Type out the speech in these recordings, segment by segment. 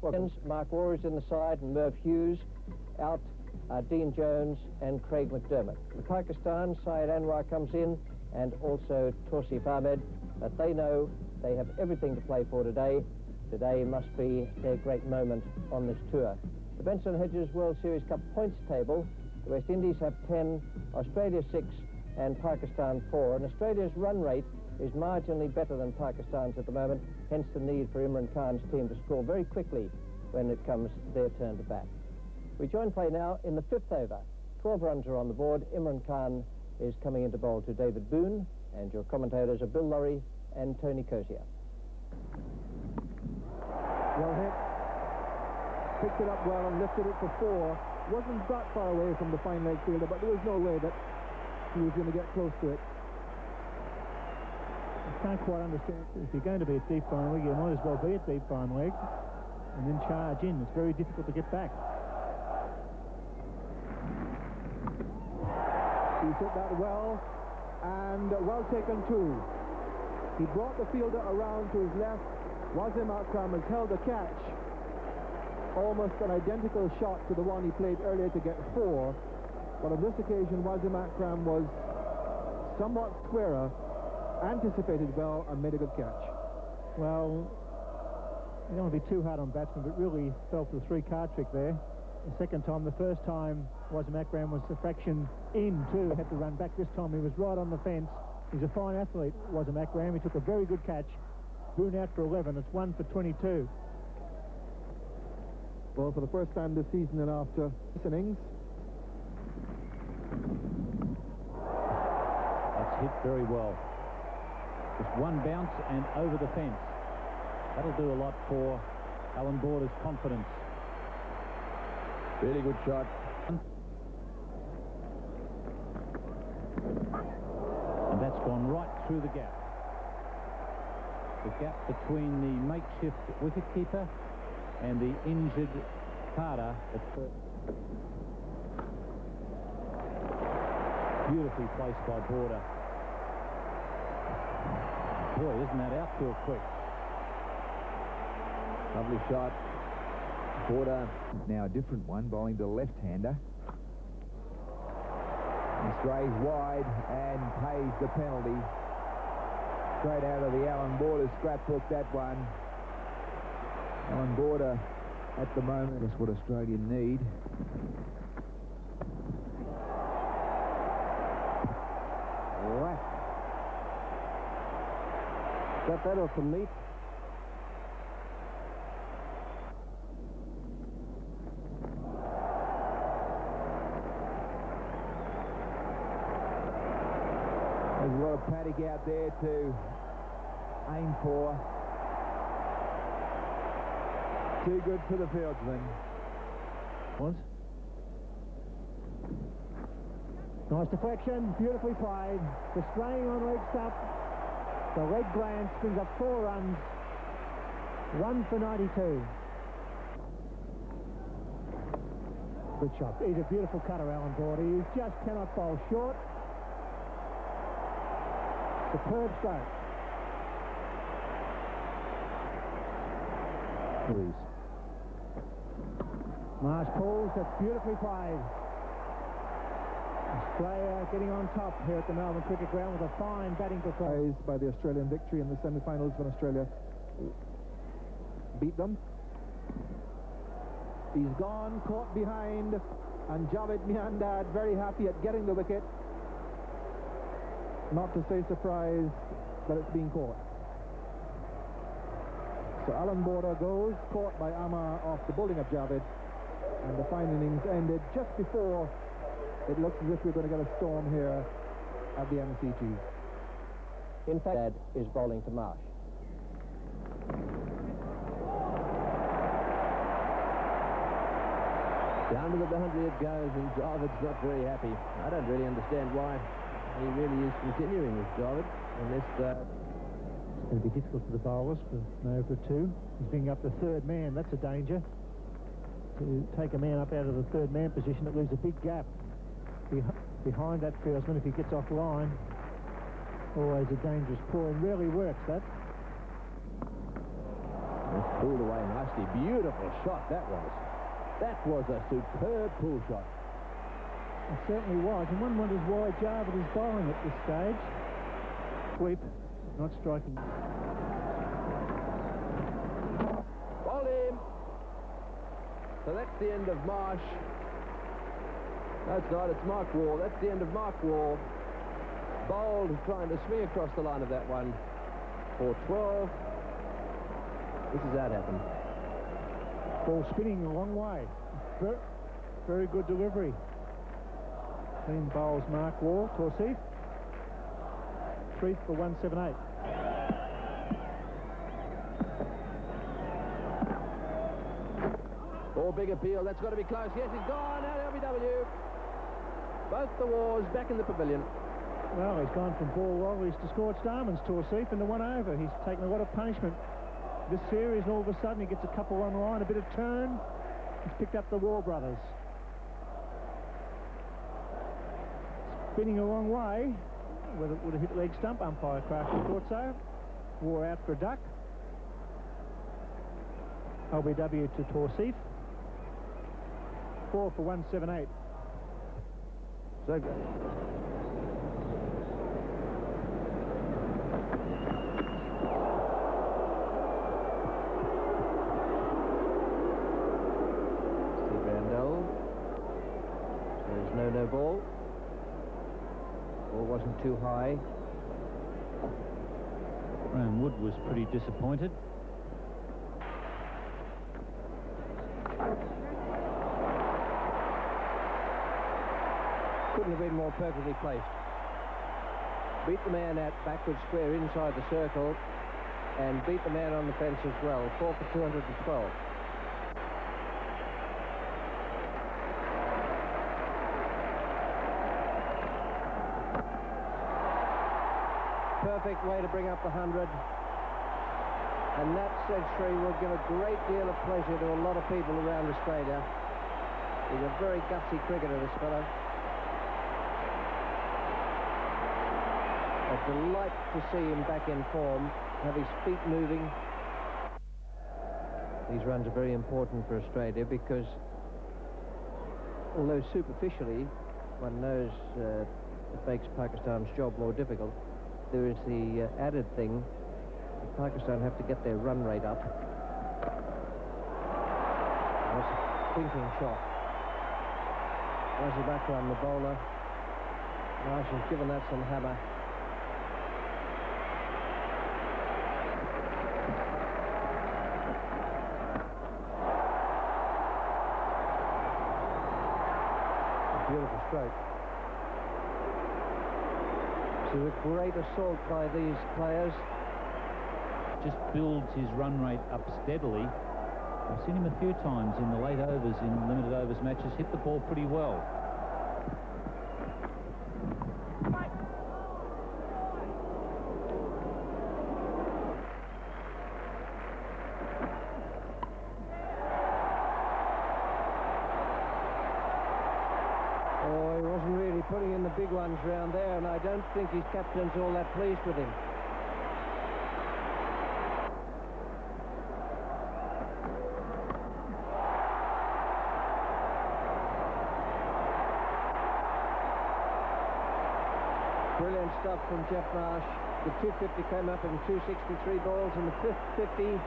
Well, Mark Warr is in the side and Merv Hughes. Out Dean Jones and Craig McDermott. For Pakistan, Syed Anwar comes in and also Tausif Ahmed. But they know they have everything to play for today. Today must be their great moment on this tour. The Benson Hedges World Series Cup points table. The West Indies have 10, Australia 6 and Pakistan 4. And Australia's run rate is marginally better than Pakistan's at the moment, hence the need for Imran Khan's team to score very quickly when it comes their turn to bat. We join play now in the 5th over. 12 runs are on the board. Imran Khan is coming into bowl to David Boone, and your commentators are Bill Lorry and Tony Cozier. Well hit. Picked it up well and lifted it for 4. Wasn't that far away from the fine leg fielder, but there was no way that he was going to get close to it. I can't quite understand. If you're going to be at deep fine leg, you might as well be at deep fine leg and then charge in. It's very difficult to get back. He hit that well, and well taken too. He brought the fielder around to his left. Wasim Akram has held the catch. Almost an identical shot to the one he played earlier to get 4. But on this occasion, Wasim Akram was somewhat squarer, anticipated well, and made a good catch. Well, you don't want to be too hard on batsmen, but really fell for the 3-card trick there. The second time, the first time, Wasim Akram was a fraction in too, had to run back. This time he was right on the fence. He's a fine athlete, Wasim Akram. He took a very good catch. Boone out for 11. It's 1 for 22. Well, for the first time this season and after this innings. That's hit very well. Just one bounce and over the fence. That'll do a lot for Alan Border's confidence. Really good shot. And that's gone right through the gap. The gap between the makeshift wicketkeeper and the injured Carter at first. Beautifully placed by Border. Boy, isn't that outfield quick? Lovely shot. Border. Now a different one, bowling to left-hander. He strays wide and pays the penalty. Straight out of the Alan Border scrapbook, that one. Alan Border at the moment is what Australia need. Right. Got that off the meat. There's a lot of paddock out there to aim for. Too good for the fieldsman. What? Nice deflection, beautifully played. The straying on leg stop. The leg glance brings up 4 runs. 1 for 92. Good shot. He's a beautiful cutter, Alan Border. He just cannot bowl short. Superb stroke. Please. Marsh pulls. That's beautifully played. Australia getting on top here at the Melbourne Cricket Ground with a fine batting performance. By the Australian victory in the semi-finals when Australia beat them. He's gone, caught behind, and Javed Miandad very happy at getting the wicket. Not to say surprised that it's being caught. So Alan Border goes, caught by Amar off the bowling of Javed, and the fine innings ended just before it looks as if we're going to get a storm here at the MCG. In fact, Dad is bowling to Marsh. Down to the boundary it goes, and Javed's not very happy. I don't really understand why he really is continuing with Javed, unless It's going to be difficult for the bowlers for over 2. He's bringing up the 3rd man. That's a danger. To take a man up out of the 3rd man position, it leaves a big gap behind that fieldsman if he gets offline. Always a dangerous pull, and rarely works that. That's pulled away nicely. Beautiful shot that was. That was a superb pull shot. It certainly was. And one wonders why Jarvis is bowling at this stage. Sweep, not striking. Bowled him. So that's the end of Marsh. No, it's not. It's Mark Waugh. That's the end of Mark Waugh. Bowled, trying to swing across the line of that one for 12. This is how it happened. Ball spinning a long way. Very good delivery. Clean bowls Mark Waugh. Torsif. 3 for 178. Or big appeal. That's got to be close. Yes, he's gone. Out LBW. Both the Wars back in the pavilion. Well, he's gone from ball lollies to scorched almonds, Torsif, into 1 over. He's taken a lot of punishment this series, and all of a sudden he gets a couple on line, a bit of turn. He's picked up the Waugh brothers. Spinning a long way. Whether it would have hit leg stump, umpire Craft thought so. Waugh out for a duck. LBW to Torsif. 4 for 178. So good. No ball. Ball wasn't too high. Graham Wood was pretty disappointed. Couldn't have been more perfectly placed. Beat the man at backward square inside the circle and beat the man on the fence as well. 4 for 212. Perfect way to bring up the 100. And that century will give a great deal of pleasure to a lot of people around Australia. He's a very gutsy cricketer, this fellow. A delight to see him back in form, have his feet moving. These runs are very important for Australia because, although superficially one knows it makes Pakistan's job more difficult, there is the added thing that Pakistan have to get their run rate up. That's a thinking shot. Razi Bakram, the bowler. Marsh has given that some hammer. A beautiful stroke. This is a great assault by these players. Just builds his run rate up steadily. I've seen him a few times in the late overs, in limited overs matches, hit the ball pretty well. Oh, he wasn't really putting in the big ones round there, and I don't think his captain's all that pleased with him. Brilliant stuff from Jeff Marsh. The 250 came up in 263 balls, and the 50.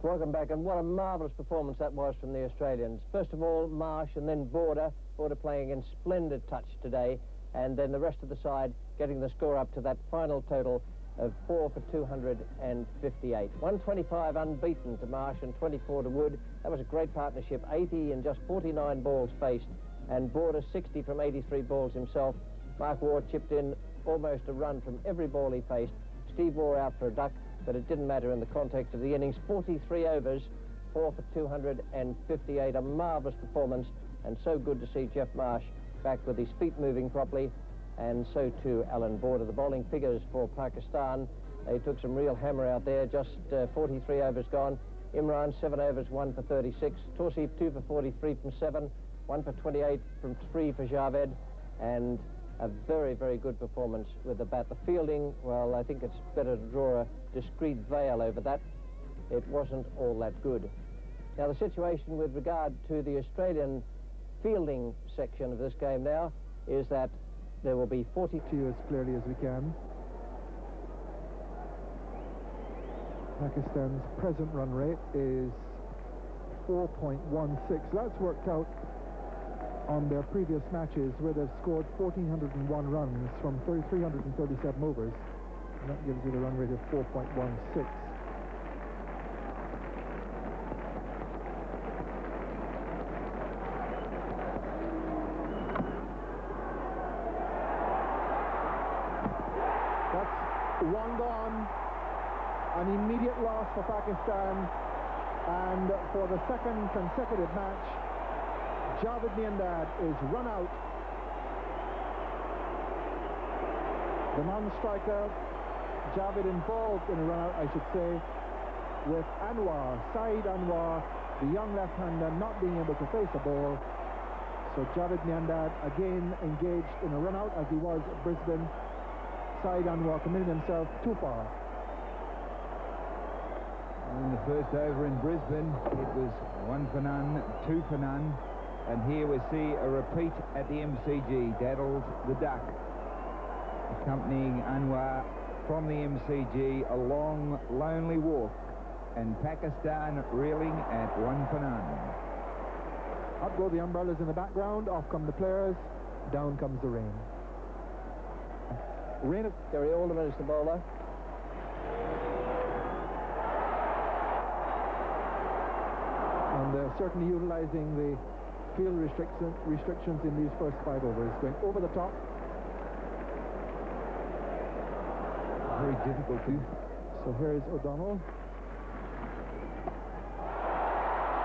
Welcome back, and what a marvellous performance that was from the Australians. First of all, Marsh, and then Border. Border playing in splendid touch today, and then the rest of the side getting the score up to that final total of 4 for 258. 125 unbeaten to Marsh and 24 to Wood. That was a great partnership. 80 in just 49 balls faced, and Border 60 from 83 balls himself. Mark Waugh chipped in almost a run from every ball he faced. Steve Waugh out for a duck, but it didn't matter in the context of the innings. 43 overs, 4 for 258. A marvellous performance, and so good to see Jeff Marsh back with his feet moving properly, and so too Alan Border. The bowling figures for Pakistan, they took some real hammer out there. Just 43 overs gone. Imran 7 overs, 1 for 36. Torsif 2 for 43 from 7, 1 for 28 from 3 for Javed, and a very, very good performance with the bat. The fielding, well, I think it's better to draw a discreet veil over that. it wasn't all that good. Now, the situation with regard to the Australian fielding section of this game now is that there will be 40... To you as clearly as we can. Pakistan's present run rate is 4.16. That's worked out on their previous matches where they've scored 1,401 runs from 337 overs. And that gives you the run rate of 4.16. One gone, an immediate loss for Pakistan, and for the second consecutive match, Javed Miandad is run out. The non-striker, Javed, involved in a run out, I should say, with Anwar, Saeed Anwar, the young left-hander, not being able to face a ball. So Javed Miandad again engaged in a run out as he was at Brisbane. Saeed Anwar committed himself too far. In the first over in Brisbane, it was 1 for none, 2 for none, and here we see a repeat at the MCG. Daddles the duck, accompanying Anwar from the MCG, a long, lonely walk, and Pakistan reeling at 1 for none. Up go the umbrellas in the background, off come the players, down comes the rain. Gary Alderman is the bowler. And they're certainly utilizing the field restrictions in these first 5 overs, going over the top. Very difficult too. So here's O'Donnell.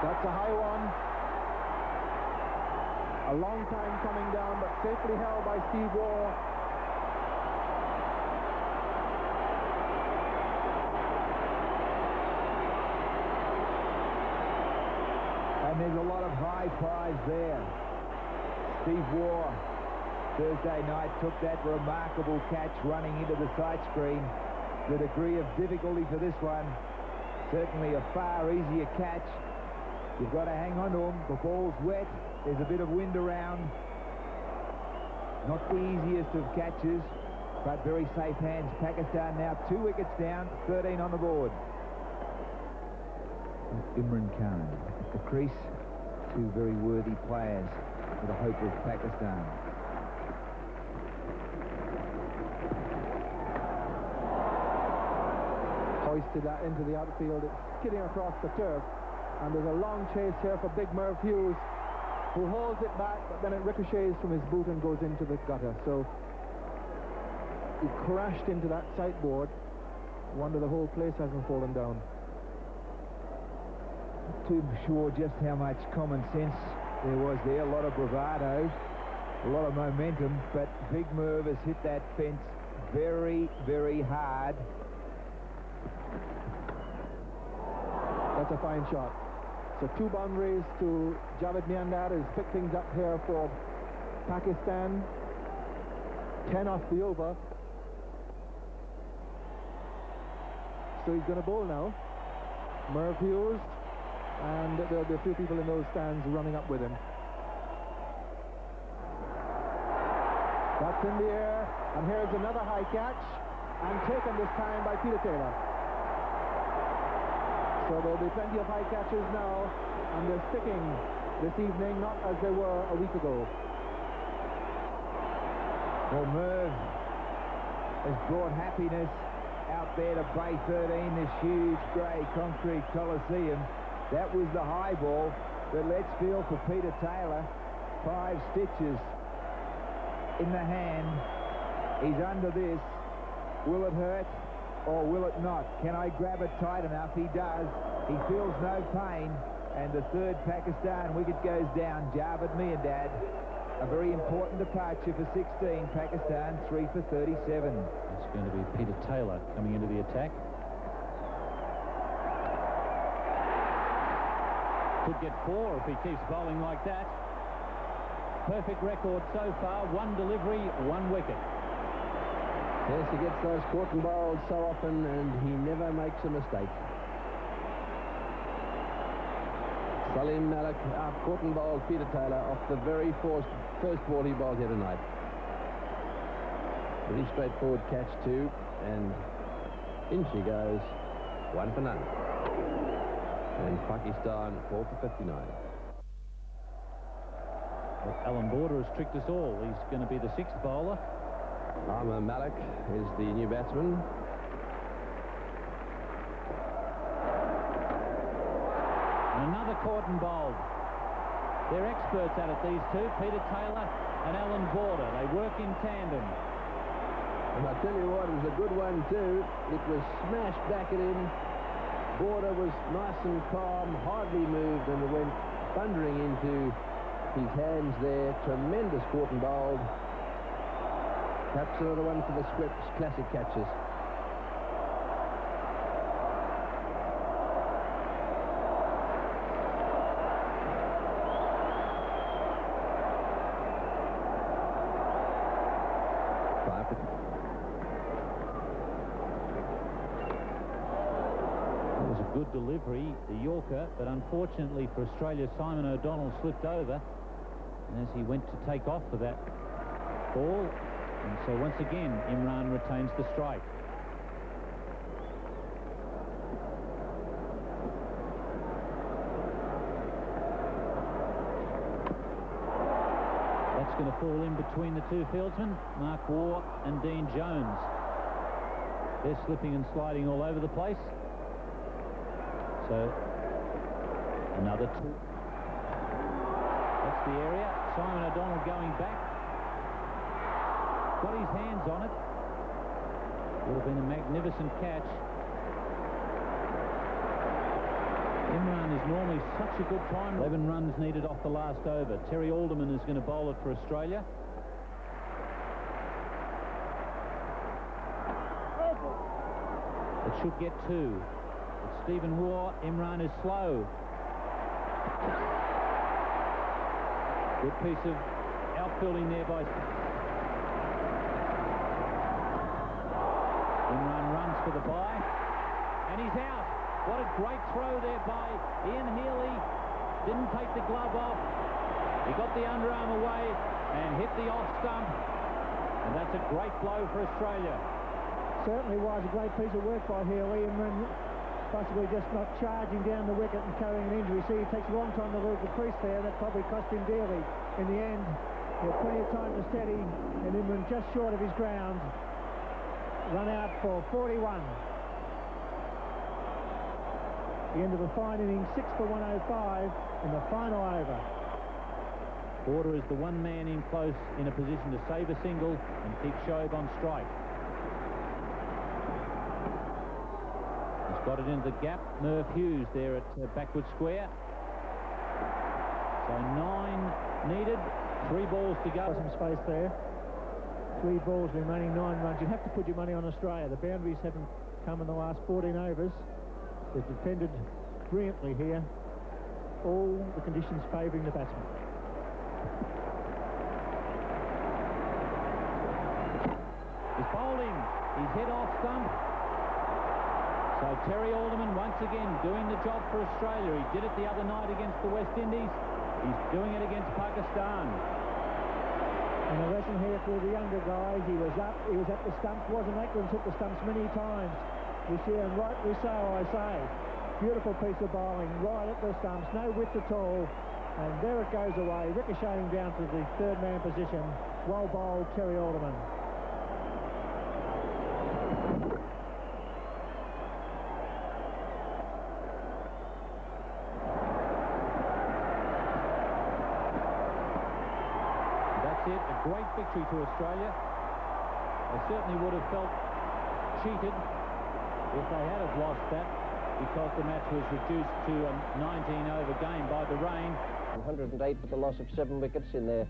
That's a high one. A long time coming down, but safely held by Steve Waugh. And there's a lot of high fives there. Steve Waugh, Thursday night, took that remarkable catch running into the sight screen. The degree of difficulty for this one, certainly a far easier catch. You've got to hang on to him. The ball's wet. There's a bit of wind around. Not the easiest of catches, but very safe hands. Pakistan now 2 wickets down, 13 on the board. Imran Khan at the crease, 2 very worthy players for the hope of Pakistan. Hoisted that into the outfield. It's skidding across the turf, and there's a long chase here for Big Merv Hughes, who holds it back, but then it ricochets from his boot and goes into the gutter. So he crashed into that sideboard. Wonder the whole place hasn't fallen down. Not too sure just how much common sense there was there. A lot of bravado, a lot of momentum, but Big Merv has hit that fence very, very hard. That's a fine shot. So 2 boundaries to Javed Miandad has picked things up here for Pakistan. 10 off the over. So he's going to bowl now. Merv Hughes. And there'll be a few people in those stands running up with him. That's in the air. And here's another high catch. And taken this time by Peter Taylor. So there'll be plenty of high catches now, and they're sticking this evening, not as they were a week ago. Well, Merv has brought happiness out there to Bay 13, this huge grey concrete coliseum. That was the high ball, but let's feel for Peter Taylor. 5 stitches in the hand. He's under this. Will it hurt? Or will it not? Can I grab it tight enough? He does. He feels no pain. And the 3rd Pakistan wicket goes down. Javed Miandad. A very important departure for 16. Pakistan 3 for 37. It's going to be Peter Taylor coming into the attack. Could get 4 if he keeps bowling like that. Perfect record so far. 1 delivery, 1 wicket. Yes, he gets those caught and bowled so often, and he never makes a mistake. Salim Malik out-caught and bowled Peter Taylor off the very first ball he bowled here tonight. Pretty straightforward catch too, and in she goes, 1 for none. And Pakistan fall to 59. Well, Alan Border has tricked us all. He's going to be the 6th bowler. Amar Malik is the new batsman. And another caught and bowled. They're experts at it, these two, Peter Taylor and Alan Border. They work in tandem. And I tell you what, it was a good one too. It was smashed back at him. Border was nice and calm, hardly moved, and it went thundering into his hands there. Tremendous caught and bowled. Perhaps another one for the Scripps classic catches. Good delivery, the Yorker, but unfortunately for Australia, Simon O'Donnell slipped over, and as he went to take off for that ball, and so once again Imran retains the strike. That's going to fall in between the two fieldsmen, Mark Waugh and Dean Jones. They're slipping and sliding all over the place. So, another 2. That's the area. Simon O'Donnell going back. Got his hands on it. Would have been a magnificent catch. Imran is normally such a good time. 11 runs needed off the last over. Terry Alderman is going to bowl it for Australia. It should get 2. It's Stephen Waugh. Imran is slow. Good piece of outfielding there by Imran runs for the bye, and he's out. What a great throw there by Ian Healy. Didn't take the glove off. He got the underarm away and hit the off stump, and that's a great blow for Australia. Certainly was a great piece of work by Healy, and then possibly just not charging down the wicket and carrying an injury. See, it takes a long time to leave the crease there. That probably cost him dearly. In the end, he had plenty of time to steady, and Imran just short of his ground. Run out for 41. The end of a fine inning, 6 for 105 in the final over. Border is the one man in close in a position to save a single and keep Shoaib on strike. Got it into the gap. Merv Hughes there at backward square. So 9 needed. 3 balls to go. Some space there. 3 balls remaining, 9 runs. You have to put your money on Australia. The boundaries haven't come in the last 14 overs. They've defended brilliantly here. All the conditions favouring the batsman. He's bowling. He's hit off stump. So Terry Alderman once again doing the job for Australia. He did it the other night against the West Indies. He's doing it against Pakistan. And a lesson here for the younger guys. He was up, he was at the stumps. Wasn't Ackland's hit the stumps many times this year, and rightly so, I say. Beautiful piece of bowling, right at the stumps, no width at all. And there it goes away, ricocheting down to the 3rd man position. Well bowled, Terry Alderman. It, a great victory to Australia. They certainly would have felt cheated if they had have lost that, because the match was reduced to a 19-over game by the rain. 108 with the loss of 7 wickets in their